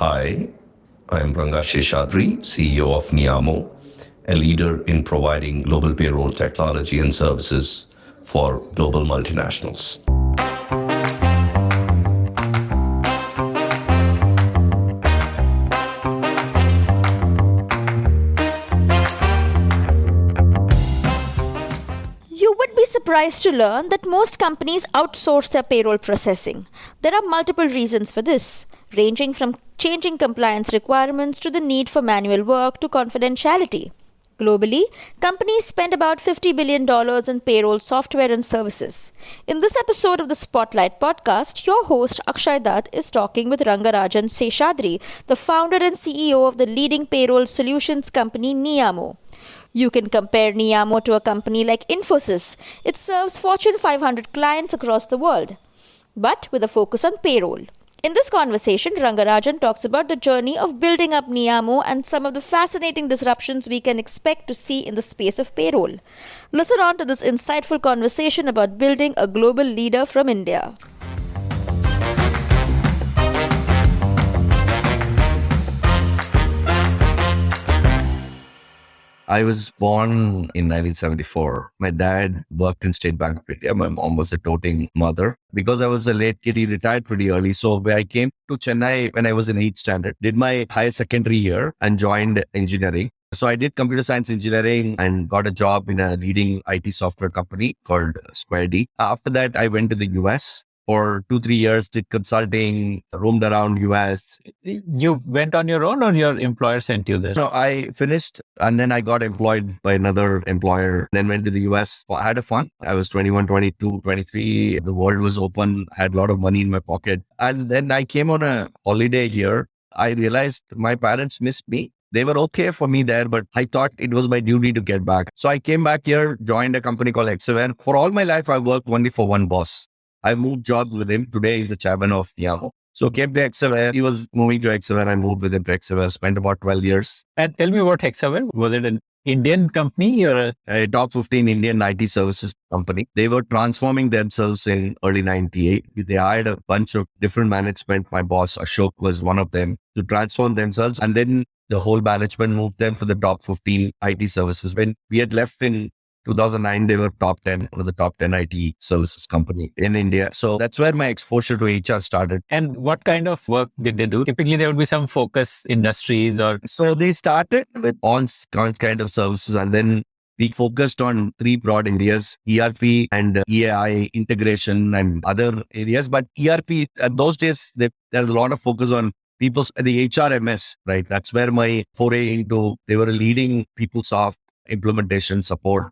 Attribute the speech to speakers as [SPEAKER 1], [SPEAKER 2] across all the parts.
[SPEAKER 1] Hi, I'm Seshadri, CEO of Neeyamo, a leader in providing global payroll technology and services for global multinationals.
[SPEAKER 2] You would be surprised to learn that most companies outsource their payroll processing. There are multiple reasons for this, ranging from changing compliance requirements to the need for manual work to confidentiality. Globally, companies spend about $50 billion in payroll software and services. In this episode of the Spotlight podcast, your host Akshay Dutt is talking with Rangarajan Seshadri, the founder and CEO of the leading payroll solutions company Neeyamo. You can compare Neeyamo to a company like Infosys. It serves Fortune 500 clients across the world, but with a focus on payroll. In this conversation, Rangarajan talks about the journey of building up Neeyamo and some of the fascinating disruptions we can expect to see in the space of payroll. Listen on to this insightful conversation about building a global leader from India.
[SPEAKER 1] I was born in 1974. My dad worked in State Bank of India. My mom was a doting mother. Because I was a late kid, he retired pretty early. So I came to Chennai when I was in 8th standard, did my higher secondary year and joined engineering. So I did computer science engineering and got a job in a leading IT software company called Square D. After that, I went to the US. For 2-3 years, did consulting, roamed around US.
[SPEAKER 3] You went on your own or your employer sent you there?
[SPEAKER 1] So I finished and then I got employed by another employer, then went to the US. I had a fun. I was 21, 22, 23. The world was open. I had a lot of money in my pocket. And then I came on a holiday here. I realized my parents missed me. They were okay for me there, but I thought it was my duty to get back. So I came back here, joined a company called Exaware. For all my life, I worked only for one boss. I moved jobs with him. Today, he's the chairman of Neeyamo. So came to Exaware. He was moving to Exaware. I moved with him to Exaware. Spent about 12 years.
[SPEAKER 3] And tell me about Hexaware. Was it an Indian company or
[SPEAKER 1] a top 15 Indian IT services company? They were transforming themselves in early 98. They hired a bunch of different management. My boss, Ashok, was one of them to transform themselves. And then the whole management moved them for the top 15 IT services. When we had left in 2009, they were top 10, one of the top 10 IT services company in India. So that's where my exposure to HR started.
[SPEAKER 3] And what kind of work did they do? Typically, there would be some focus industries or...
[SPEAKER 1] So they started with all kind of services, and then we focused on 3 broad areas, ERP and EAI integration and other areas. But ERP, at those days, there's a lot of focus on the HRMS, right? That's where my foray into, they were a leading PeopleSoft implementation support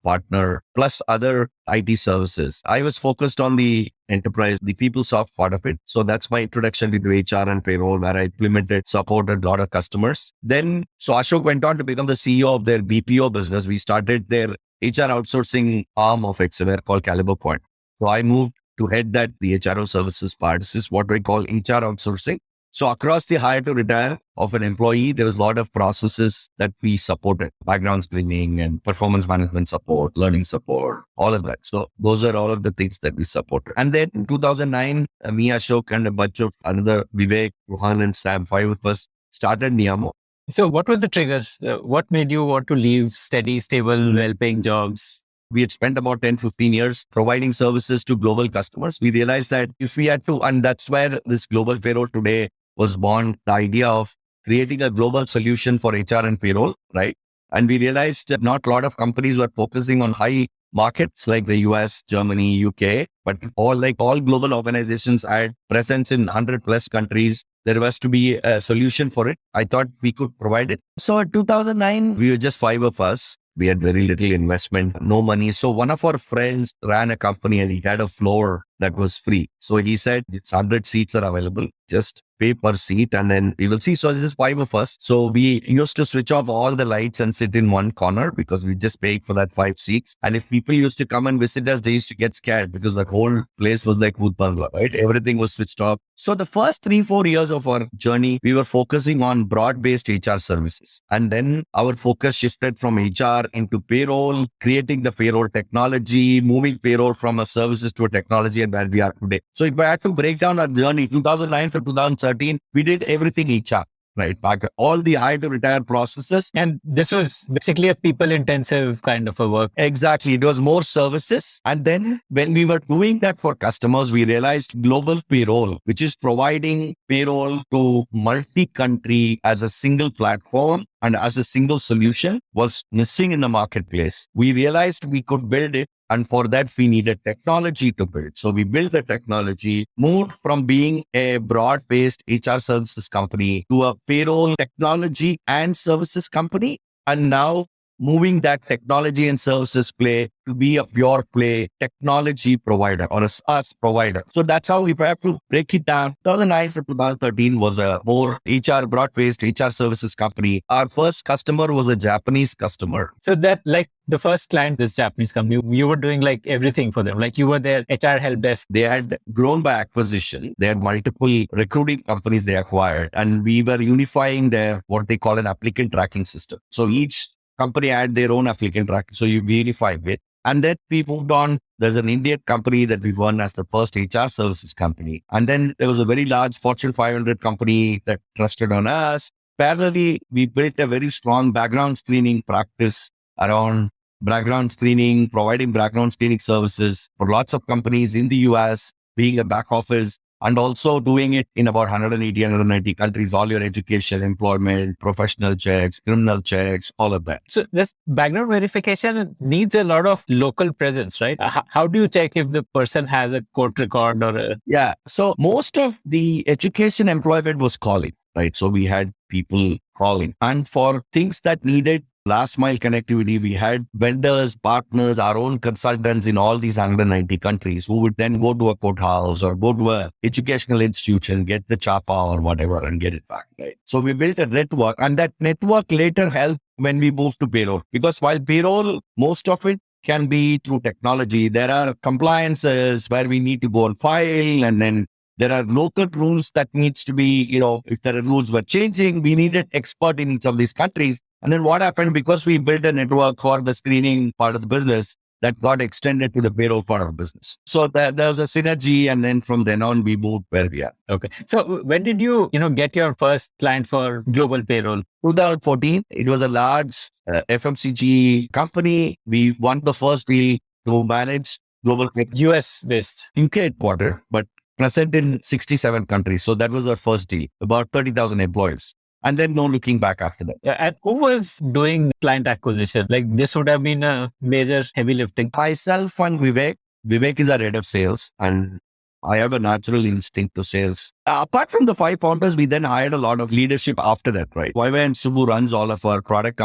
[SPEAKER 1] partner, plus other IT services. I was focused on the enterprise, the PeopleSoft part of it. So that's my introduction into HR and payroll, where I implemented, supported a lot of customers. Then, so Ashok went on to become the CEO of their BPO business. We started their HR outsourcing arm of Exaware called Caliber Point. So I moved to head the HRO services part. This is what we call HR outsourcing. So across the hire to retire of an employee, there was a lot of processes that we supported, background screening and performance management support, learning support, all of that. So those are all of the things that we supported. And then in 2009, me, Ashok, and a bunch of another Vivek, Rohan, and Sam, 5 of us started Neeyamo.
[SPEAKER 3] So what was the triggers? What made you want to leave steady, stable, well-paying jobs?
[SPEAKER 1] We had spent about 10, 15 years providing services to global customers. We realized that if we had to, and that's where this global payroll today was born, the idea of creating a global solution for HR and payroll, right? And we realized that not a lot of companies were focusing on high markets like the US, Germany, UK, but all global organizations had presence in 100 plus countries. There was to be a solution for it. I thought we could provide it. So in 2009, we were just 5 of us. We had very little investment, no money. So one of our friends ran a company and he had a floor that was free. So he said, it's 100 seats are available. Just pay per seat and then we will see. So this is 5 of us. So we used to switch off all the lights and sit in one corner because we just paid for that 5 seats. And if people used to come and visit us, they used to get scared because the whole place was like Bhoot Bangla, right? Everything was switched off. So the first 3-4 years of our journey, we were focusing on broad-based HR services. And then our focus shifted from HR into payroll, creating the payroll technology, moving payroll from a services to a technology. And where we are today. So if I had to break down our journey, 2009 to 2013, we did everything HR, right? Back all the hire to retire processes.
[SPEAKER 3] And this was basically a people intensive kind of a work.
[SPEAKER 1] Exactly. It was more services. And then when we were doing that for customers, we realized global payroll, which is providing payroll to multi-country as a single platform and as a single solution, was missing in the marketplace. We realized we could build it. And for that, we needed technology to build. So we built the technology, moved from being a broad-based HR services company to a payroll technology and services company. And now moving that technology and services play to be a pure play technology provider or a SaaS provider. So that's how, if I have to break it down, 2009 to 2013 was a more HR, broad-based HR services company. Our first customer was a Japanese customer.
[SPEAKER 3] So that, like, the first client, this Japanese company, you were doing like everything for them. Like you were their HR help desk.
[SPEAKER 1] They had grown by acquisition. They had multiple recruiting companies they acquired, and we were unifying their, what they call an applicant tracking system. So each company had their own applicant tracking. So you unify it. And then we moved on. There's an Indian company that we won as the first HR services company. And then there was a very large Fortune 500 company that trusted on us. Parallelly, we built a very strong background screening practice around background screening, providing background screening services for lots of companies in the US, being a back office, and also doing it in about 180, 190 countries, all your education, employment, professional checks, criminal checks, all of that.
[SPEAKER 3] So this background verification needs a lot of local presence, right? How do you check if the person has a court record or a...
[SPEAKER 1] Yeah. So most of the education employment was calling, right? So we had people calling. And for things that needed last mile connectivity, we had vendors, partners, our own consultants in all these 190 countries who would then go to a courthouse or go to an educational institution, get the chapa or whatever and get it back, right? So we built a network, and that network later helped when we moved to payroll. Because while payroll, most of it can be through technology, there are compliances where we need to go and file, and then there are local rules that needs to be, if there are rules were changing, we needed expert in each of these countries. And then what happened, because we built a network for the screening part of the business, that got extended to the payroll part of the business. So there was a synergy. And then from then on, we moved where we are.
[SPEAKER 3] Okay. So when did you, get your first client for global payroll?
[SPEAKER 1] 2014, it was a large FMCG company. We won the first deal to manage global
[SPEAKER 3] US based.
[SPEAKER 1] UK headquarter, but present in 67 countries. So that was our first deal, about 30,000 employees. And then no looking back after that.
[SPEAKER 3] Yeah, and who was doing client acquisition? Like this would have been a major heavy lifting.
[SPEAKER 1] Myself and Vivek. Vivek is our head of sales, and I have a natural instinct to sales. Apart from the 5 founders, we then hired a lot of leadership after that, right? Vivek and Subbu runs all of our product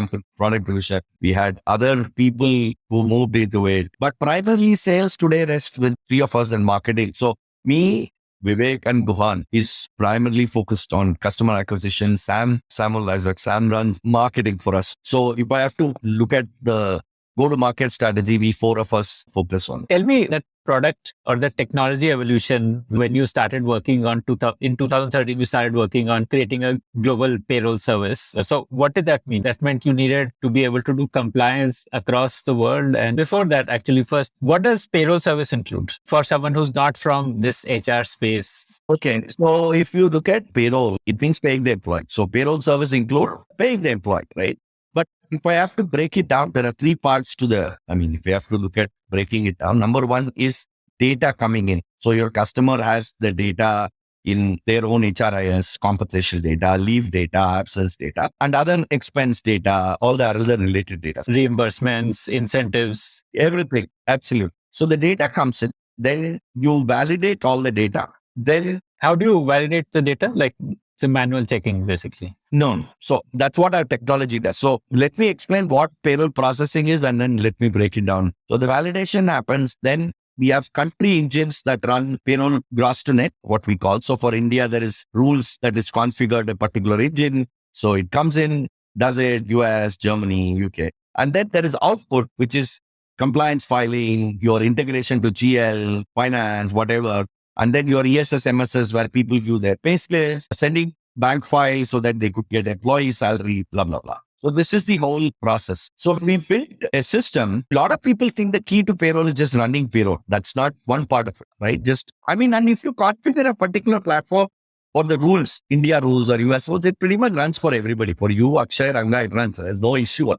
[SPEAKER 1] division. We had other people who moved into it. But primarily sales today rests with 3 of us in marketing. So me, Vivek and Guhan is primarily focused on customer acquisition. Sam runs marketing for us. So if I have to look at the go-to-market strategy, we 4 of us focus on.
[SPEAKER 3] Tell me that product or the technology evolution when you started working on in 2013, you started working on creating a global payroll service. So what did that mean? That meant you needed to be able to do compliance across the world. And before that, actually, first, what does payroll service include for someone who's not from this HR space?
[SPEAKER 1] Okay. So if you look at payroll, it means paying the employee. So payroll service include paying the employee, right? But if I have to break it down, there are 3 parts to if you have to look at breaking it down, number 1 is data coming in. So your customer has the data in their own HRIS, compensation data, leave data, absence data, and other expense data, all the other related data.
[SPEAKER 3] Reimbursements, incentives.
[SPEAKER 1] Everything. Absolutely. So the data comes in, then you validate all the data. Then
[SPEAKER 3] how do you validate the data? Like it's a manual checking, basically.
[SPEAKER 1] No. So that's what our technology does. So let me explain what payroll processing is, and then let me break it down. So the validation happens, then we have country engines that run payroll gross to net, what we call. So for India, there is rules that is configured a particular engine. So it comes in, does it, US, Germany, UK. And then there is output, which is compliance filing, your integration to GL, finance, whatever. And then your ESS, MSS, where people view their pay slips, sending bank files so that they could get employee salary, blah, blah, blah. So this is the whole process. So we built a system. A lot of people think the key to payroll is just running payroll. That's not one part of it, right? And if you configure a particular platform for the rules, India rules or US rules, it pretty much runs for everybody. For you, Akshay, Ranga, it runs. There's no issue,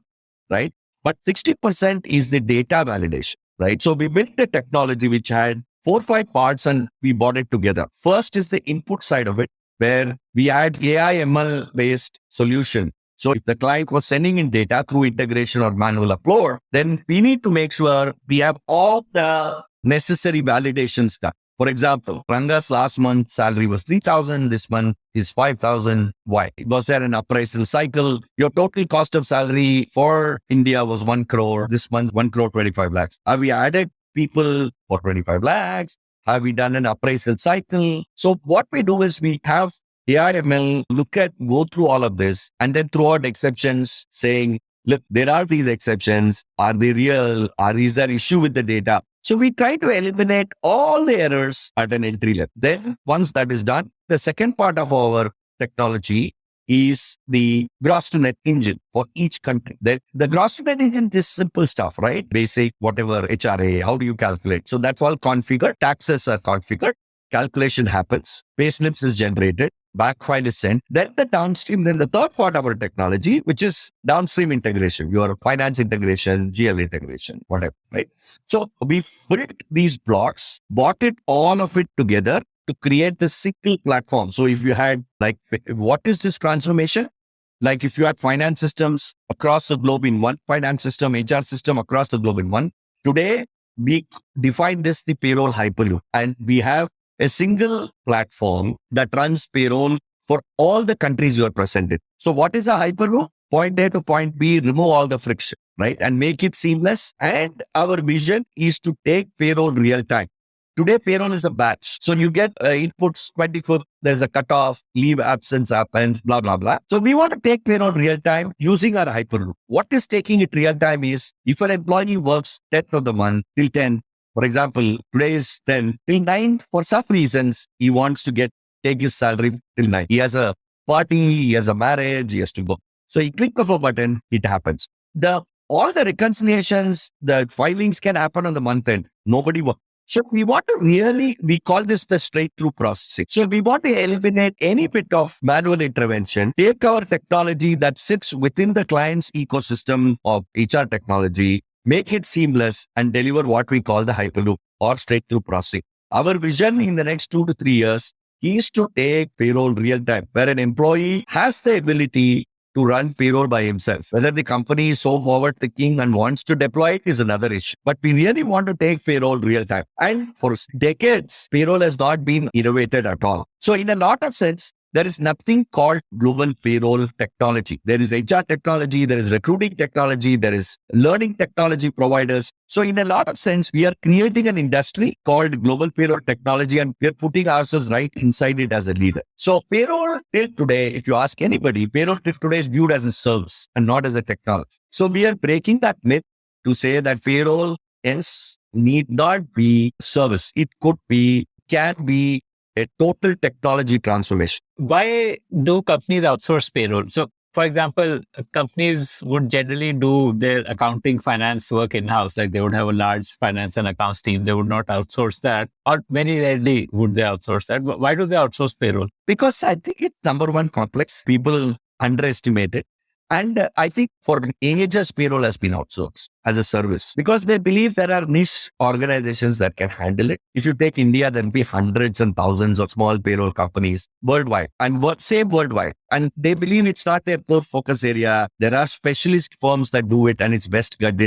[SPEAKER 1] right? But 60% is the data validation, right? So we built a technology which had 4 or 5 parts and we brought it together. First is the input side of it, where we had AI ML based solution. So if the client was sending in data through integration or manual upload, then we need to make sure we have all the necessary validations done. For example, Ranga's last month salary was 3,000. This month is 5,000. Why? Was there an appraisal cycle? Your total cost of salary for India was 1 crore. This month, 1 crore 25 lakhs. Have we added people for 25 lakhs? Have we done an appraisal cycle? So what we do is we have AIML go through all of this and then throw out exceptions saying, look, there are these exceptions. Are they real? Is there issue with the data? So we try to eliminate all the errors at an entry level. Then once that is done, the second part of our technology is the gross to net engine for each country. The gross to net engine is simple stuff, right? Basic, whatever, HRA, how do you calculate? So that's all configured. Taxes are configured. Calculation happens. Payslips is generated. Back file is sent. Then the third part of our technology, which is downstream integration, your finance integration, GL integration, whatever, right? So we built these blocks, bought all of it together to create the single platform. So if you had what is this transformation? Like if you had finance systems across the globe in one finance system, HR system across the globe in one. Today, we define this the payroll Hyperloop, and we have a single platform that runs payroll for all the countries you are present in. So what is a Hyperloop? Point A to point B, remove all the friction, right? And make it seamless. And our vision is to take payroll real time. Today, payroll is a batch. So you get inputs 24th, there's a cutoff, leave absence happens, blah, blah, blah. So we want to take payroll real time using our Hyperloop. What is taking it real time is if an employee works 10th of the month till 10, for example, today is 10 till 9, for some reasons, he wants to take his salary till 9. He has a party, he has a marriage, he has to go. So he click of a button, it happens. All the reconciliations, the filings can happen on the month end. Nobody works. So we call this the straight through processing. So we want to eliminate any bit of manual intervention, take our technology that sits within the client's ecosystem of HR technology, make it seamless and deliver what we call the Hyperloop or straight through processing. Our vision in the next 2 to 3 years is to take payroll real time, where an employee has the ability to run payroll by himself. Whether the company is so forward thinking and wants to deploy it is another issue. But we really want to take payroll real time. And for decades, payroll has not been innovated at all. So in a lot of sense, there is nothing called global payroll technology. There is HR technology, there is recruiting technology, there is learning technology providers. So in a lot of sense, we are creating an industry called global payroll technology, and we're putting ourselves right inside it as a leader. So payroll till today, if you ask anybody, payroll till today is viewed as a service and not as a technology. So we are breaking that myth to say that payroll need not be service. It can be a total technology transformation.
[SPEAKER 3] Why do companies outsource payroll? So, for example, companies would generally do their accounting finance work in-house. Like they would have a large finance and accounts team. They would not outsource that, or very rarely would they outsource that. Why do they outsource payroll?
[SPEAKER 1] Because I think it's number one, complex. People underestimate it. And I think for ages, payroll has been outsourced as a service because they believe there are niche organizations that can handle it. If you take India, there'll be hundreds and thousands of small payroll companies worldwide and worldwide. And they believe it's not their core focus area. There are specialist firms that do it and it's best get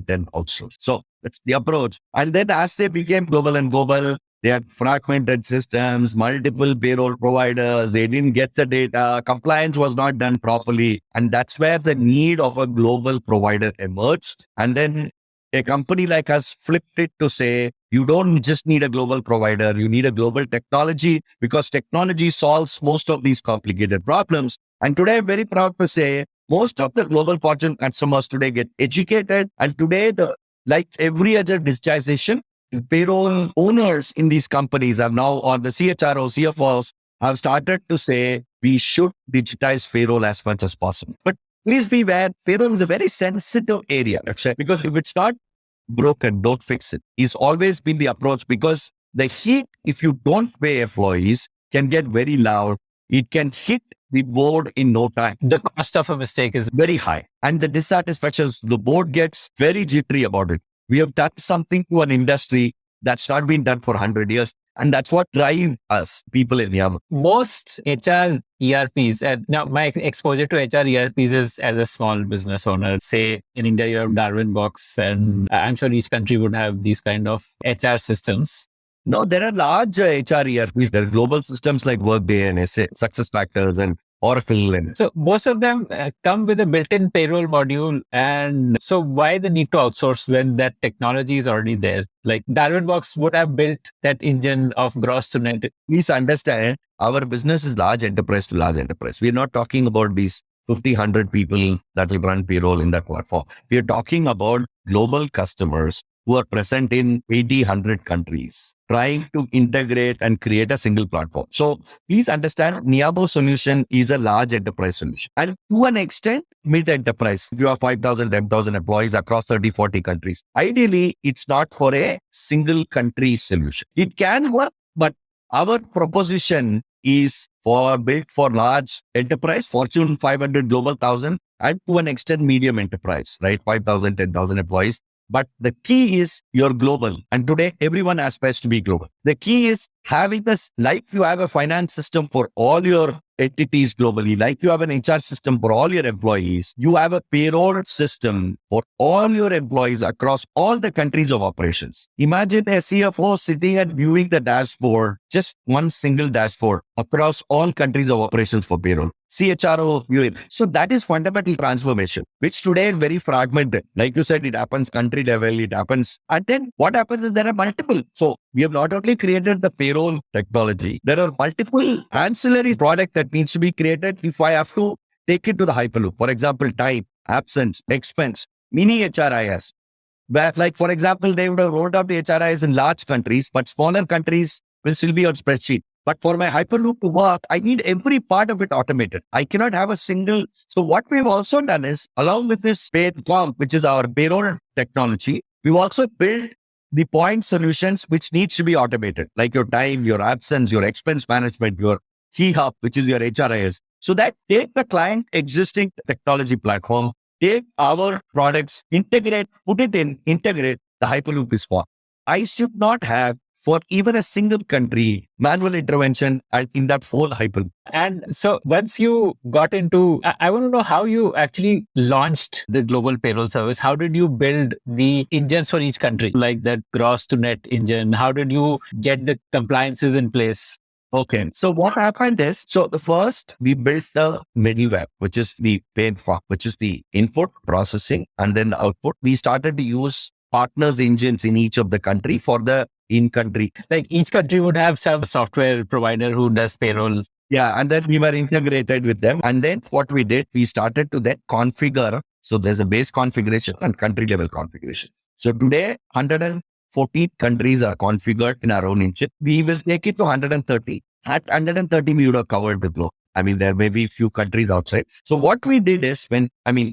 [SPEAKER 1] them outsourced. So that's the approach. And then as they became global, they had fragmented systems, multiple payroll providers. They didn't get the data. Compliance was not done properly. And that's where the need of a global provider emerged. And then a company like us flipped it to say, you don't just need a global provider. You need a global technology because technology solves most of these complicated problems. And today I'm very proud to say most of the global Fortune customers today get educated. And today, like every other digitization, payroll owners in these companies have now, or the CHRO, CFOs have started to say we should digitize payroll as much as possible. But please be aware, payroll is a very sensitive area, actually, because if it's not broken, don't fix it. It's always been the approach because the heat, if you don't pay employees, can get very loud. It can hit the board in no time.
[SPEAKER 3] The cost of a mistake is
[SPEAKER 1] Very high. And the dissatisfaction, the board gets very jittery about it. We have done something to an industry that's not been done for 100 years. And that's what drives us, people in Neeyamo.
[SPEAKER 3] most HR ERPs. And now my exposure to HR ERPs is as a small business owner. Say in India, you have Darwin Box, and I'm sure each country would have these kind of HR systems.
[SPEAKER 1] No, there are large HR ERPs. There are global systems like Workday and Success Factors and Oracle. And
[SPEAKER 3] So most of them come with a built-in payroll module. And so why the need to outsource when that technology is already there? Like Darwin Box would have built that engine of gross to net.
[SPEAKER 1] please understand, our business is large enterprise to large enterprise. We're not talking about these 50, 100 people that will run payroll in that platform. We're talking about global customers who are present in 80, 100 countries, trying to integrate and create a single platform. So please understand, Neeyamo solution is a large enterprise solution. And to an extent, mid-enterprise. You have 5,000, 10,000 employees across 30, 40 countries. Ideally, it's not for a single country solution. It can work, but our proposition is built for large enterprise, Fortune 500, Global 1,000, and to an extent, medium enterprise, right? 5,000, 10,000 employees. But the key is you're global. And today, everyone aspires to be global. The key is having this, like you have a finance system for all your entities globally, like you have an HR system for all your employees, you have a payroll system for all your employees across all the countries of operations. Imagine a CFO sitting and viewing the dashboard, just one single dashboard across all countries of operations for payroll. CHRO viewing. So that is fundamental transformation, which today is very fragmented. Like you said, it happens country level, it happens. And then what happens is there are multiple. So we have not only created the payroll technology, there are multiple ancillary products that needs to be created if I have to take it to the Hyperloop. For example, time, absence, expense, mini HRIS. Where, like, for example, they would have rolled out the HRIS in large countries, but smaller countries will still be on spreadsheet. But for my Hyperloop to work, I need every part of it automated. I cannot have a single. So what we've also done is, along with this PayCom, which is our payroll technology, we've also built the point solutions which needs to be automated, like your time, your absence, your expense management, your key hub, which is your HRIS. So that take the client existing technology platform, take our products, integrate, integrate the Hyperloop is for. I should not have for even a single country manual intervention in that whole Hyperloop.
[SPEAKER 3] And so once you got into, I want to know how you actually launched the global payroll service. How did you build the engines for each country, like that gross to net engine? How did you get the compliances in place?
[SPEAKER 1] Okay. So what happened is, so the first we built the middleware, which is the which is the input processing and then the output. We started to use partners engines in each of the country for the in-country.
[SPEAKER 3] Like each country would have some software provider who does payroll.
[SPEAKER 1] Yeah. And then we were integrated with them. And then what we did, we started to then configure. So there's a base configuration and country level configuration. So today, 114 countries are configured in our own engine. We will take it to 130. At 130, we would have covered the globe. I mean, there may be a few countries outside. So what we did is this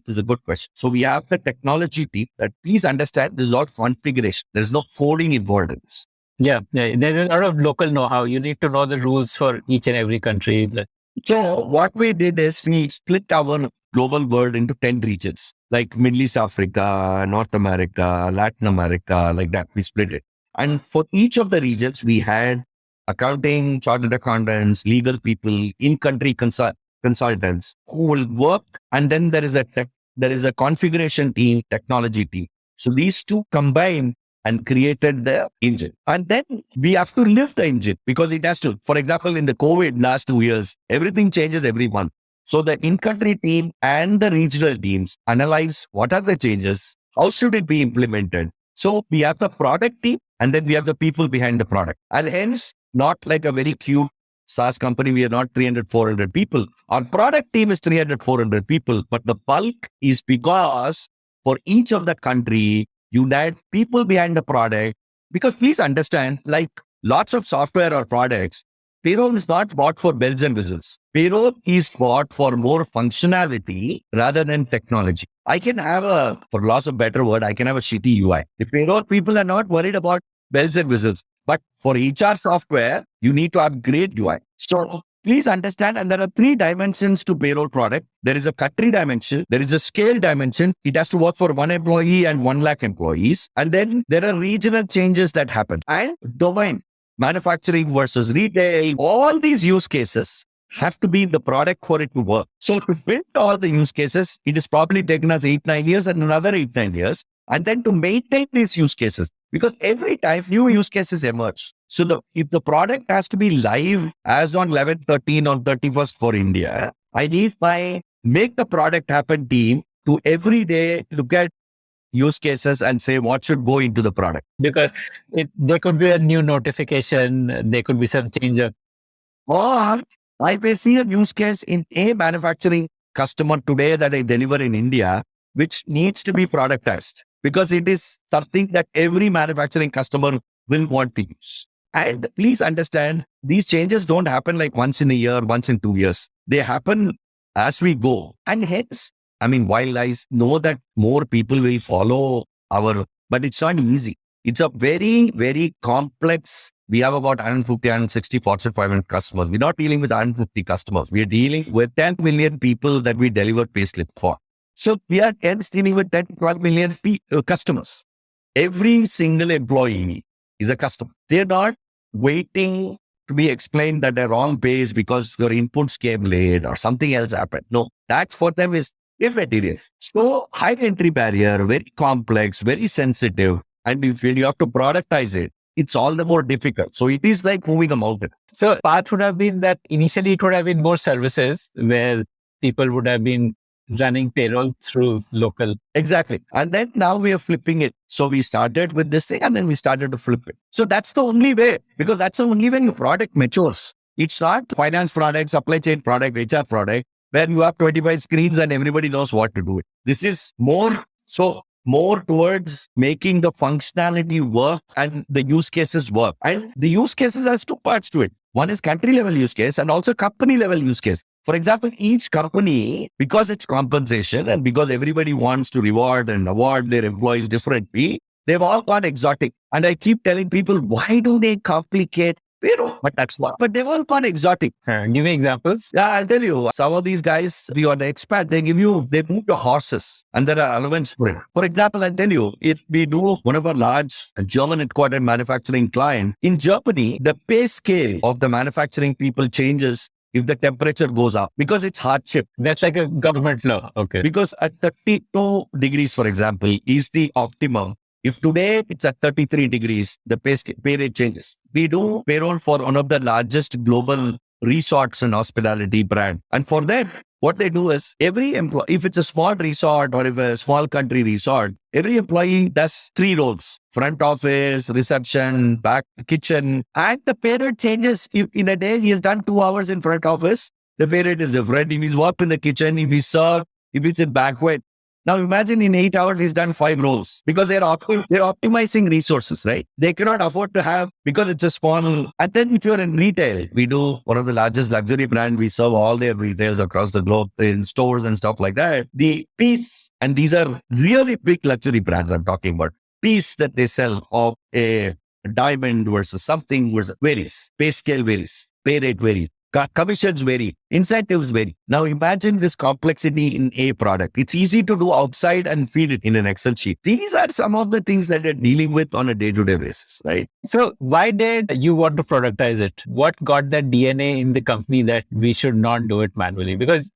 [SPEAKER 1] is a good question. So we have the technology team that please understand this is all configuration. There's no coding involved in this.
[SPEAKER 3] Yeah. There's a lot of local know-how. You need to know the rules for each and every country.
[SPEAKER 1] So what we did is we split our global world into 10 regions, like Middle East, Africa, North America, Latin America, like that. We split it. And for each of the regions, we had accounting, chartered accountants, legal people, in-country consultants who will work. And then there is a configuration team, technology team. So these two combine and created the engine. And then we have to lift the engine because it has to. For example, in the COVID last 2 years, everything changes every month. So the in-country team and the regional teams analyze what are the changes, how should it be implemented. So we have the product team and then we have the people behind the product. And hence, not like a very cute SaaS company, we are not 300, 400 people. Our product team is 300, 400 people, but the bulk is because for each of the country, you need people behind the product. Because please understand, like lots of software or products, Payroll is not bought for bells and whistles. Payroll is bought for more functionality rather than technology. I can have for loss of better word, I can have a shitty UI. The payroll people are not worried about bells and whistles. But for HR software, you need to upgrade UI. So please understand, and there are 3 dimensions to payroll product. There is a country dimension, there is a scale dimension. It has to work for 1 employee and 1 lakh employees. And then there are regional changes that happen. And domain, manufacturing versus retail, all these use cases have to be in the product for it to work. So to build all the use cases, it is probably taken us 8-9 years and another 8-9 years. And then to maintain these use cases, because every time new use cases emerge. So if the product has to be live as on 11/13 or 31st for India, I need my make the product happen team to every day look at use cases and say what should go into the product.
[SPEAKER 3] Because there could be a new notification, there could be some change.
[SPEAKER 1] Or I may see a use case in a manufacturing customer today that I deliver in India, which needs to be productized because it is something that every manufacturing customer will want to use. And please understand, these changes don't happen like once in a year, once in 2 years. They happen as we go. And hence, while I know that more people will follow but it's not easy. It's a very, very complex. We have about 150, 160 Fortune 500 customers. We're not dealing with 150 customers. We're dealing with 10 million people that we deliver payslip for. So we are dealing with 10 to 12 million customers. Every single employee is a customer. They're not waiting to be explained that they're wrong pays because your inputs came late or something else happened. No, that for them is immaterial. So high entry barrier, very complex, very sensitive. And when you have to productize it, it's all the more difficult. So it is like moving a mountain.
[SPEAKER 3] So path would have been that initially it would have been more services where people would have been running payroll through local.
[SPEAKER 1] Exactly. And then now we are flipping it. So we started with this thing and then we started to flip it. So that's the only way, because that's the only way your product matures. It's not finance product, supply chain product, HR product, where you have 25 screens and everybody knows what to do. This is more towards making the functionality work and the use cases work. And the use cases has 2 parts to it. One is country level use case and also company level use case. For example, each company, because it's compensation and because everybody wants to reward and award their employees differently, they've all gone exotic. And I keep telling people, why do they complicate payroll? But that's what. But they've all gone exotic.
[SPEAKER 3] Give me examples.
[SPEAKER 1] Yeah, I'll tell you. Some of these guys, if you are the expat, they move to horses and there are elements for it. For example, I'll tell you, if we do one of our large German headquartered manufacturing client, in Germany, the pay scale of the manufacturing people changes if the temperature goes up because it's hardship.
[SPEAKER 3] That's like a government law. Okay.
[SPEAKER 1] Because at 32 degrees, for example, is the optimum. If today it's at 33 degrees, the pay rate changes. We do payroll for one of the largest global resorts and hospitality brand. And for them, what they do is every employee, if it's a small resort or if a small country resort, every employee does 3 roles: front office, reception, back kitchen, and the pay rate changes. If in a day he has done 2 hours in front office, the pay rate is different. If he's worked in the kitchen, if he's served, if it's in banquet. Now imagine in 8 hours, he's done 5 roles because they're optimizing resources, right? They cannot afford to have, because it's a small. And then if you're in retail, we do one of the largest luxury brands. We serve all their retails across the globe in stores and stuff like that. The piece, and these are really big luxury brands I'm talking about, piece that they sell of a diamond versus something varies. Pay scale varies. Pay rate varies. Commissions vary, incentives vary. Now imagine this complexity in a product. It's easy to do outside and feed it in an Excel sheet. These are some of the things that they're dealing with on a day-to-day basis, right?
[SPEAKER 3] So why did you want to productize it? What got that DNA in the company that we should not do it manually? Because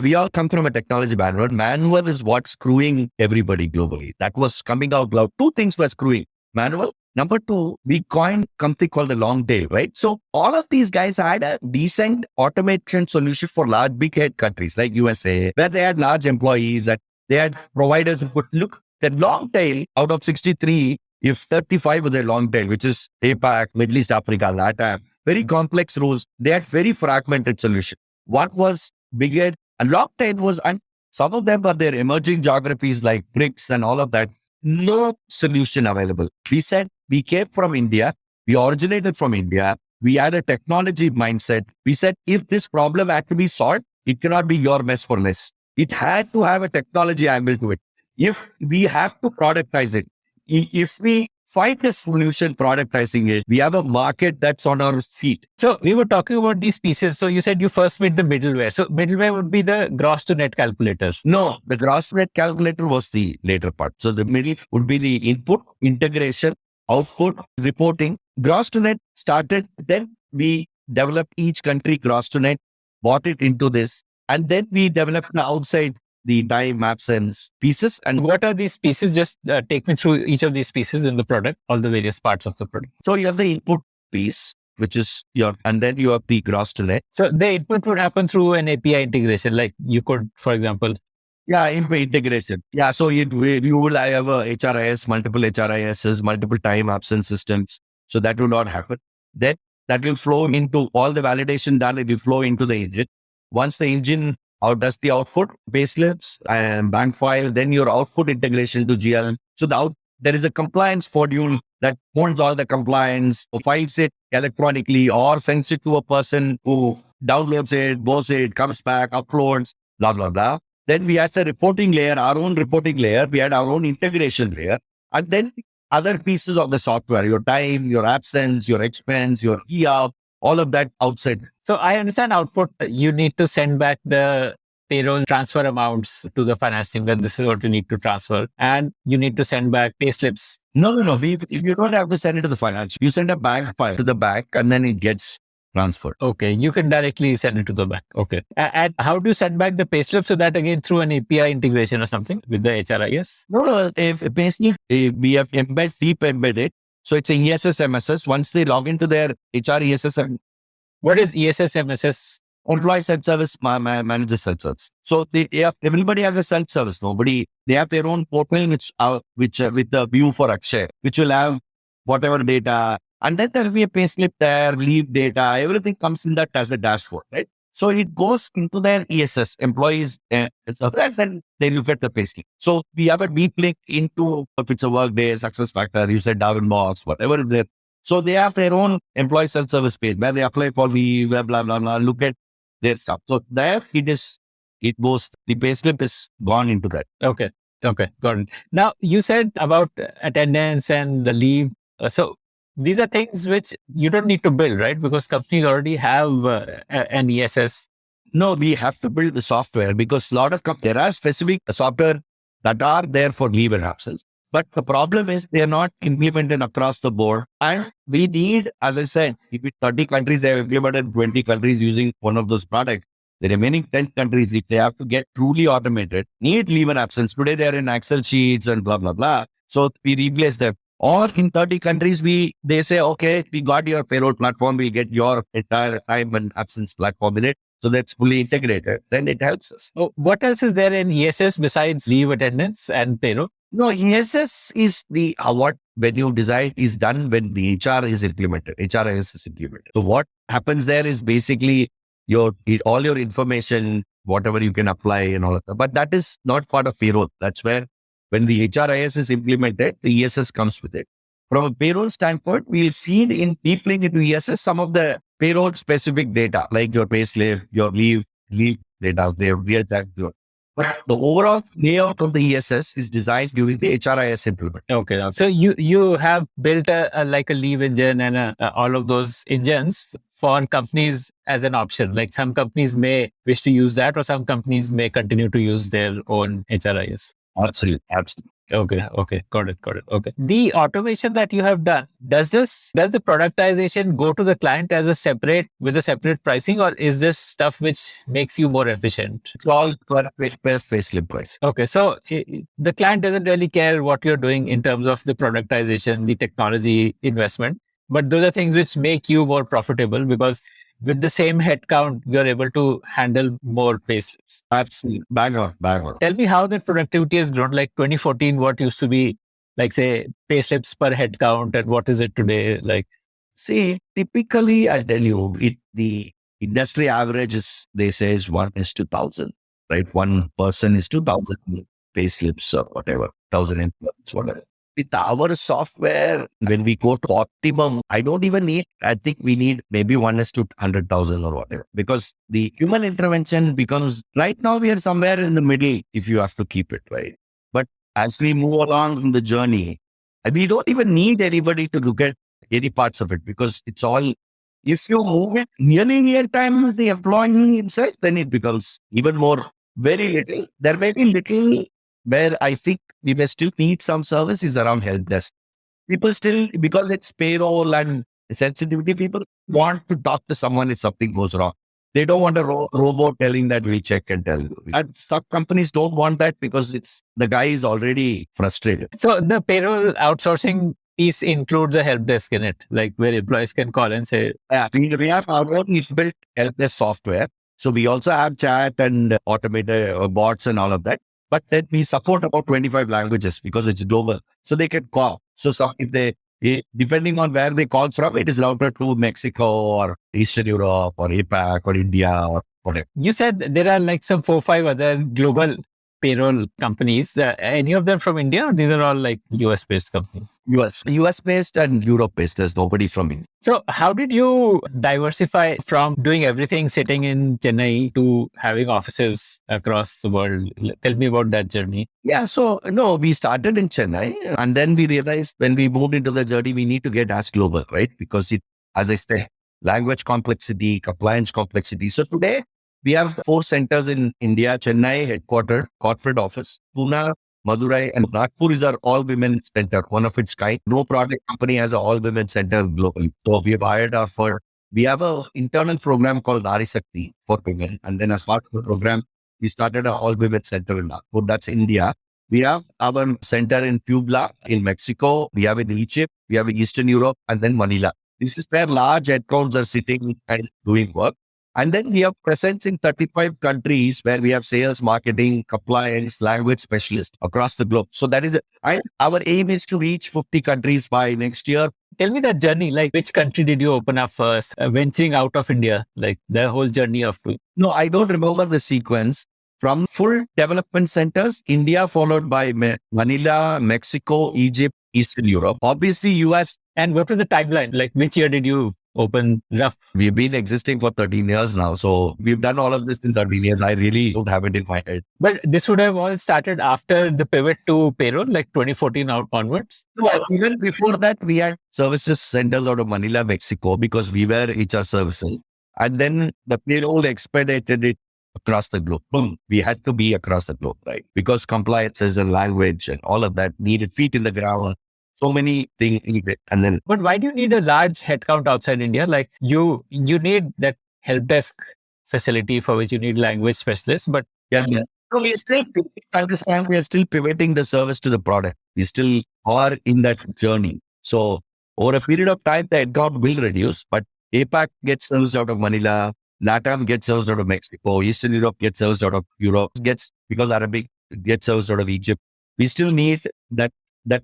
[SPEAKER 1] we all come from a technology background. Manual is what's screwing everybody globally. That was coming out loud. 2 things were screwing. Manual. Number 2, we coined something called the long tail, right? So all of these guys had a decent automation solution for large big head countries like USA, where they had large employees and they had providers who could look the long tail out of 63, if 35 was a long tail, which is APAC, Middle East, Africa, LATAM, very complex rules. They had very fragmented solution. One was big head and long tail was, and some of them were their emerging geographies like BRICS and all of that. No solution available. We said we came from India. We originated from India. we had a technology mindset. We said, if this problem had to be solved, it cannot be your mess for less. It had to have a technology angle to it. If we have to productize it, if we find a solution productizing it, we have a market that's on our seat.
[SPEAKER 3] So we were talking about these pieces. So you said you first made the middleware. So middleware would be the gross to net calculators.
[SPEAKER 1] No, the gross net calculator was the later part. So the middle would be the input, integration, output, reporting. Gross to net started, then we developed each country gross to net, bought it into this, and then we developed the outside the time absence pieces.
[SPEAKER 3] And what are these pieces? Just take me through each of these pieces in the product, all the various parts of the product.
[SPEAKER 1] So you have the input piece, which is and then you have the gross to net.
[SPEAKER 3] So the input would happen through an API integration. Like you could, for example.
[SPEAKER 1] Yeah, integration. Yeah, so you will have a HRIS, multiple HRISs, multiple time absence systems. So that will not happen. Then that will flow into all the validation done. It will flow into the engine. Once the engine does the output, payslips and bank file, then your output integration to GL. So there is a compliance module that holds all the compliance, files it electronically or sends it to a person who downloads it, goes it, comes back, uploads, blah, blah, blah. Then we had the reporting layer, our own reporting layer. We had our own integration layer. And then other pieces of the software, your time, your absence, your expense, your ER, all of that outside.
[SPEAKER 3] So I understand output. You need to send back the payroll transfer amounts to the finance team that this is what you need to transfer. And you need to send back pay slips.
[SPEAKER 1] No. You don't have to send it to the finance. You send a bank file to the bank and then it gets transferred.
[SPEAKER 3] Okay. You can directly send it to the bank. Okay. And how do you send back the pay slip? So that again through an API integration or something with the HRIS?
[SPEAKER 1] No. Basically, we have deep embedded. So it's a ESS MSS. Once they log into their HR ESS.
[SPEAKER 3] What is ESS MSS?
[SPEAKER 1] Employee self-service, manager self-service. So everybody has a self-service. They have their own portal, which with the view for Akshay, which will have whatever data. And then there will be a payslip there, leave data, everything comes in that as a dashboard, right? So it goes into their ESS, employees, and then they look at the payslip. So we have a deep link into, if it's a Workday, SuccessFactors, you said Darwinbox, whatever is there. So they have their own employee self-service page where they apply for leave, blah, blah, blah, look at their stuff. So there it goes, the payslip is gone into that.
[SPEAKER 3] Okay, got it. Now you said about attendance and the leave. So these are things which you don't need to build, right? Because companies already have an ESS.
[SPEAKER 1] No, we have to build the software because a lot of there are specific software that are there for leave and absence. But the problem is they are not implemented across the board. And we need, as I said, if 30 countries have implemented 20 countries using one of those products, the remaining 10 countries, if they have to get truly automated, need leave and absence. Today they are in Excel sheets and blah, blah, blah. So we replace them. Or in 30 countries, they say, okay, we got your payroll platform, we get your entire time and absence platform in it. So that's fully integrated. Then it helps us.
[SPEAKER 3] Oh, what else is there in ESS besides leave, attendance and payroll?
[SPEAKER 1] No, ESS is what when you design is done when the HR is implemented. HRIS is implemented. So what happens there is basically all your information, whatever you can apply and all of that. But that is not part of payroll. That's where when the HRIS is implemented, the ESS comes with it. From a payroll standpoint, we'll see in deep link into ESS some of the payroll specific data, like your pay slip, your leave data, their real time. But the overall layout of the ESS is designed during the HRIS implement.
[SPEAKER 3] Okay. So you have built a leave engine and all of those engines for companies as an option. Like some companies may wish to use that, or some companies may continue to use their own HRIS.
[SPEAKER 1] Absolutely.
[SPEAKER 3] Okay. Got it. Okay. The automation that you have done, does the productization go to the client with a separate pricing, or is this stuff which makes you more efficient?
[SPEAKER 1] It's all per payslip price.
[SPEAKER 3] Okay. So the client doesn't really care what you're doing in terms of the productization, the technology investment, but those are things which make you more profitable because with the same headcount, you're able to handle more payslips.
[SPEAKER 1] Absolutely. Bang on.
[SPEAKER 3] Tell me how that productivity has grown. Like 2014, what used to be, like say, payslips per headcount, and what is it today? Like,
[SPEAKER 1] see, typically, I tell you, the industry average is, they say, is 1:1,000, right? One person is 2,000 payslips or whatever, 1,000 employees, whatever. with our software, when we go to optimum, I don't even need, I think we need maybe 1:100,000 or whatever, because the human intervention becomes, right now we are somewhere in the middle if you have to keep it, right? But as we move along in the journey, we don't even need anybody to look at any parts of it, because it's all, if you move it nearly real time with the employee himself, then it becomes even more, very little. There may be little where I think we may still need some services around help desk. People still, because it's payroll and sensitivity, people want to talk to someone if something goes wrong. They don't want a robot telling that we'll check and tell you. And some companies don't want that because it's, the guy is already frustrated.
[SPEAKER 3] So the payroll outsourcing piece includes a help desk in it, like where employees can call and say,
[SPEAKER 1] Yeah, we have our own built help desk software. So we also have chat and automated bots and all of that. But then we support about 25 languages because it's global. So they can call. So if they, depending on where they call from, it is routed to Mexico or Eastern Europe or APAC or India or whatever.
[SPEAKER 3] You said there are like some 4-5 other global payroll companies. Any of them from India, or these are all like US based companies?
[SPEAKER 1] US based and Europe based. There's nobody from India.
[SPEAKER 3] So how did you diversify from doing everything sitting in Chennai to having offices across the world? Tell me about that journey.
[SPEAKER 1] Yeah. So no, we started in Chennai, and then we realized when we moved into the journey, we need to get as global, right? Because it, as I said, language complexity, compliance complexity. So today we have 4 centers in India: Chennai headquartered, corporate office, Pune, Madurai, and Nagpur is our all women center, one of its kind. No product company has an all women center globally. So we have hired we have an internal program called Nari Shakti for women. And then as part of the program, we started an all women center in Nagpur. That's India. We have our center in Puebla in Mexico. We have in Egypt. We have in Eastern Europe, and then Manila. This is where large headcounts are sitting and doing work. And then we have presence in 35 countries where we have sales, marketing, compliance, language specialists across the globe. So that is it. And our aim is to reach 50 countries by next year.
[SPEAKER 3] Tell me that journey, like which country did you open up first, venturing out of India, like the whole journey of it?
[SPEAKER 1] No, I don't remember the sequence. From full development centers, India followed by Manila, Mexico, Egypt, Eastern Europe, obviously US.
[SPEAKER 3] And what was the timeline? Like which year did you open rough?
[SPEAKER 1] We've been existing for 13 years now. So we've done all of this in 13 years. I really don't have it in my head.
[SPEAKER 3] But this would have all started after the pivot to payroll, like 2014 onwards?
[SPEAKER 1] Well, even before that, we had services centers out of Manila, Mexico, because we were HR services. And then the payroll expedited it across the globe. Boom. We had to be across the globe, right? Because compliances and language and all of that needed feet in the ground. So many things needed. And then,
[SPEAKER 3] but why do you need a large headcount outside India? Like you need that help desk facility for which you need language specialists, but
[SPEAKER 1] yeah. So we are still, understand, we are still pivoting the service to the product. We still are in that journey. So over a period of time, the headcount will reduce, but APAC gets serviced out of Manila, LATAM gets serviced out of Mexico, Eastern Europe gets serviced out of Europe, because Arabic gets serviced out of Egypt. We still need that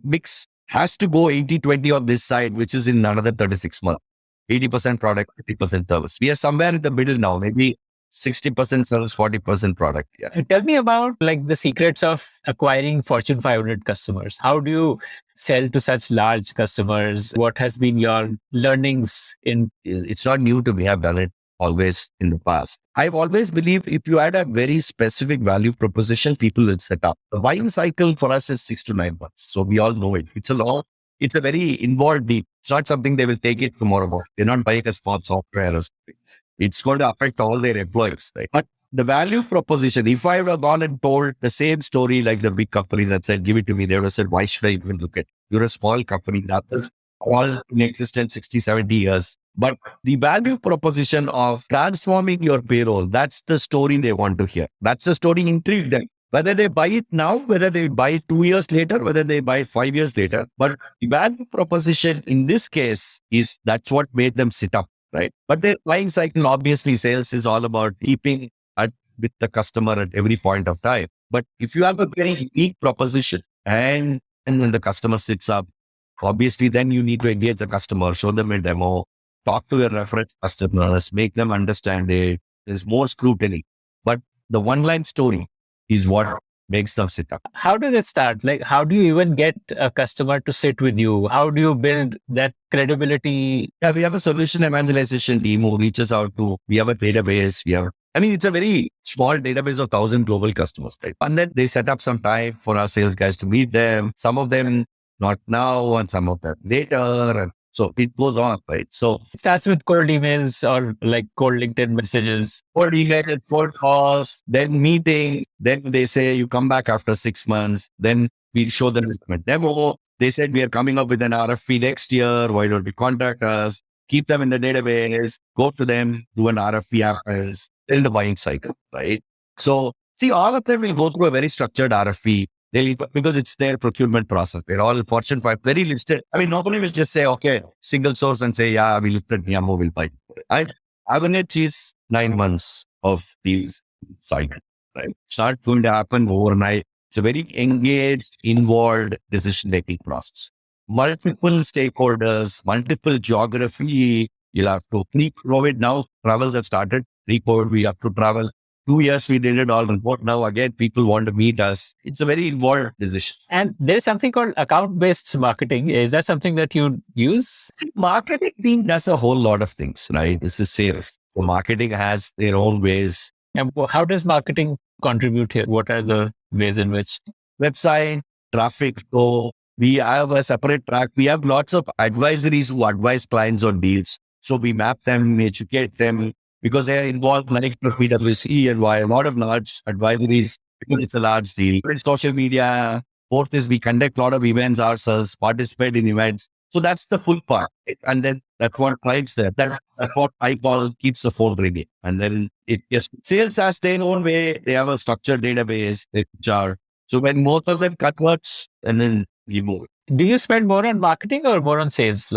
[SPEAKER 1] mix. Has to go 80-20 on this side, which is in another 36 months. 80% product, 50% service. We are somewhere in the middle now, maybe 60% service, 40% product. Yeah.
[SPEAKER 3] Tell me about like the secrets of acquiring Fortune 500 customers. How do you sell to such large customers? What has been your learnings in?
[SPEAKER 1] It's not new to me. I've done it always in the past. I've always believed if you had a very specific value proposition, people will set up. The buying cycle for us is 6 to 9 months. So we all know it. It's a very involved deal. It's not something they will take it tomorrow. They're not buying a small software or something. It's going to affect all their employees. Right? But the value proposition, if I would have gone and told the same story like the big companies that said, give it to me, they would have said, why should I even look at it? You're a small company that is all in existence 60, 70 years. But the value proposition of transforming your payroll, that's the story they want to hear. That's the story intrigued them. Whether they buy it now, whether they buy it 2 years later, whether they buy it 5 years later. But the value proposition in this case is that's what made them sit up, right? But the buying cycle, obviously, sales is all about keeping with the customer at every point of time. But if you have a very unique proposition and when the customer sits up, obviously, then you need to engage the customer, show them a demo, talk to your reference customers, make them understand it. There's more scrutiny. But the one-line story is what makes them sit up.
[SPEAKER 3] How does it start? Like, how do you even get a customer to sit with you? How do you build that credibility?
[SPEAKER 1] Yeah, we have a solution evangelization team who reaches out to, we have a database. It's a very small database of 1,000 global customers, right? And then they set up some time for our sales guys to meet them. Some of them not now and some of them later. And so it goes on, right? So
[SPEAKER 3] It starts with cold emails or like cold LinkedIn messages.
[SPEAKER 1] cold emails, cold calls, then meetings. Then they say you come back after 6 months. Then we show them a demo. They said we are coming up with an RFP next year. Why don't you contact us? Keep them in the database. Go to them. Do an RFP afterwards. In the buying cycle, right? So see, all of them will go through a very structured RFP. Because it's their procurement process. They're all Fortune 5, very listed. Nobody will just say, okay, single source and say, yeah, we looked at Neeyamo, we'll buy. Right? Average is 9 months of these cycle, right? It's not going to happen overnight. It's a very engaged, involved decision-making process. Multiple stakeholders, multiple geography. You'll have to pre-COVID now, travels have started. Pre-COVID, we have to travel. 2 years we did it all remote. Now again, people want to meet us. It's a very involved decision.
[SPEAKER 3] And there's something called account-based marketing. Is that something that you use?
[SPEAKER 1] Marketing team does a whole lot of things, right? This is sales. So marketing has their own ways.
[SPEAKER 3] And how does marketing contribute here? What are the ways in which?
[SPEAKER 1] Website, traffic flow. We have a separate track. We have lots of advisories who advise clients on deals. So we map them, educate them, because they are involved like PwC and why a lot of large advisories, because it's a large deal. In social media. Fourth is we conduct a lot of events ourselves, participate in events. So that's the full part. And then that's what drives there. That's what I call keeps the phone ringing. And then sales has their own way. They have a structured database, HR. So when most of them converts, and then you move.
[SPEAKER 3] Do you spend more on marketing or more on sales?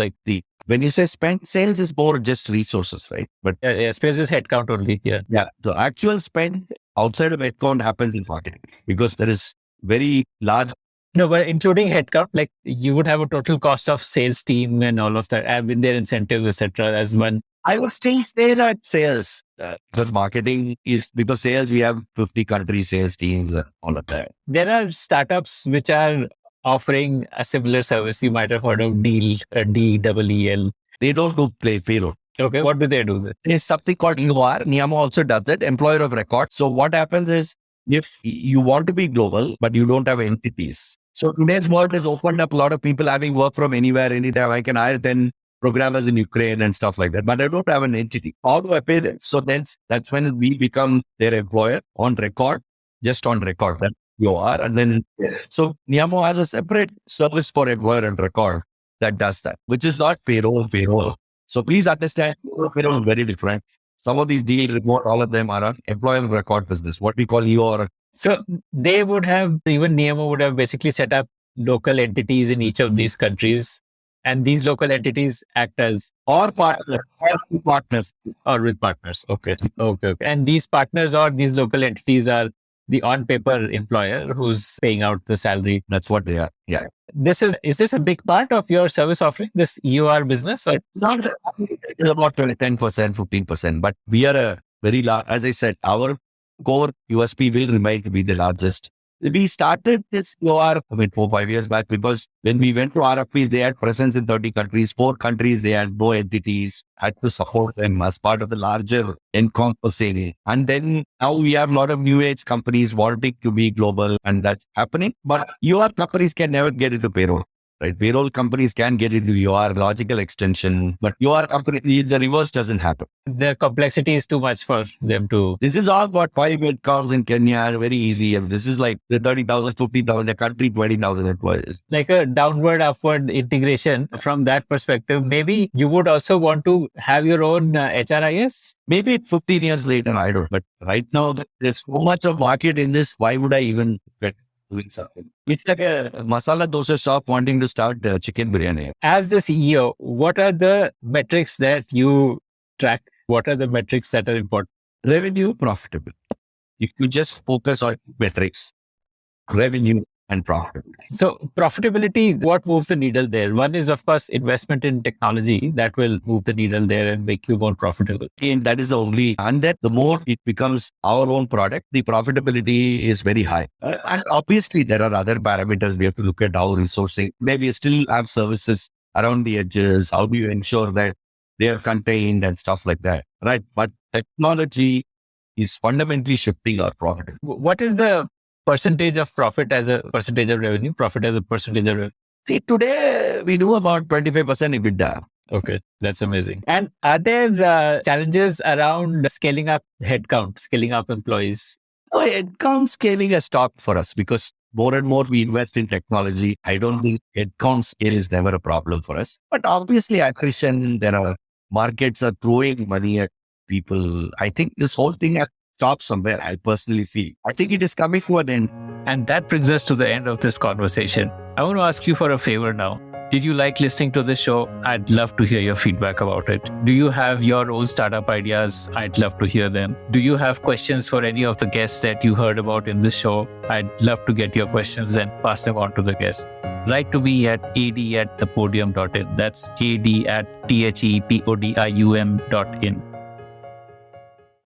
[SPEAKER 1] When you say spend, sales is more just resources, right? But
[SPEAKER 3] space is headcount only. Yeah.
[SPEAKER 1] The actual spend outside of headcount happens in marketing because there is very large.
[SPEAKER 3] No, but including headcount, like you would have a total cost of sales team and all of that, and with their incentives, etc. as one.
[SPEAKER 1] I would still stay at sales because marketing is because sales, we have 50 country sales teams and all of that.
[SPEAKER 3] There are startups which are offering a similar service. You might have heard of Deal, DEEL.
[SPEAKER 1] They don't do payroll.
[SPEAKER 3] Okay, what do they do?
[SPEAKER 1] There's something called EOR. Neeyamo also does that, employer of record. So what happens is if you want to be global, but you don't have entities. So today's world has opened up a lot of people having work from anywhere, anytime. I can hire 10 programmers in Ukraine and stuff like that, but I don't have an entity. How do I pay them? So that's when we become their employer on record, just on record. That you are. And then, so Neeyamo has a separate service for employer and record that does that, which is not payroll. So please understand, payroll is very different. Some of these deal report, all of them are on employer and record business, what we call EOR.
[SPEAKER 3] So they would have, even Neeyamo would have basically set up local entities in each of these countries. And these local entities act as
[SPEAKER 1] or partners
[SPEAKER 3] or with partners. Okay. And these partners or these local entities are the on-paper employer who's paying out the salary.
[SPEAKER 1] That's what they are. Yeah.
[SPEAKER 3] Is this a big part of your service offering, this EOR business? Or
[SPEAKER 1] not? It's about 10%, 15%. But we are a very large, as I said, our core USP will remain to be the largest. We started this EOR 4 or 5 years back because when we went to RFPs, they had presence in 30 countries, 4 countries, they had no entities, had to support them as part of the larger encompassing. And then now we have a lot of new age companies wanting to be global and that's happening. But EOR companies can never get into payroll. Right? Payroll companies can get into your logical extension, but your company, the reverse doesn't happen.
[SPEAKER 3] The complexity is too much for them to.
[SPEAKER 1] This is all what 5 headcounts in Kenya, very easy. And this is like the 30,000, 50,000, a country, 20,000 employees.
[SPEAKER 3] Like a downward, upward integration from that perspective. Maybe you would also want to have your own HRIS?
[SPEAKER 1] Maybe 15 years later, I don't. But right now, there's so much of market in this. Why would I even get doing something? It's like a masala dosa shop wanting to start chicken biryani.
[SPEAKER 3] As the CEO, what are the metrics that you track? What are the metrics that are important?
[SPEAKER 1] Revenue, profitable. If you just focus on metrics, revenue and profitability.
[SPEAKER 3] So profitability, what moves the needle there? One is, of course, investment in technology that will move the needle there and make you more profitable.
[SPEAKER 1] And that is the only, and that the more it becomes our own product, the profitability is very high. And obviously there are other parameters. We have to look at our resourcing. Maybe you still have services around the edges. How do you ensure that they are contained and stuff like that, right? But technology is fundamentally shifting our profit.
[SPEAKER 3] What is the percentage of profit as a percentage of revenue? Profit as a percentage of revenue?
[SPEAKER 1] See, today we do about 25% EBITDA.
[SPEAKER 3] Okay, that's amazing. And are there challenges around scaling up headcount, scaling up employees?
[SPEAKER 1] Headcount scaling has stopped for us because more and more we invest in technology. I don't think headcount scale is never a problem for us. But obviously attrition, there are markets are throwing money at people. I think this whole thing has stopped somewhere. I personally feel. I think it is coming to an end.
[SPEAKER 3] And that brings us to the end of this conversation. I want to ask you for a favor now. Did you like listening to this show? I'd love to hear your feedback about it. Do you have your own startup ideas? I'd love to hear them. Do you have questions for any of the guests that you heard about in this show? I'd love to get your questions and pass them on to the guests. Write to me at ad@thepodium.in. That's ad@thepodium.in.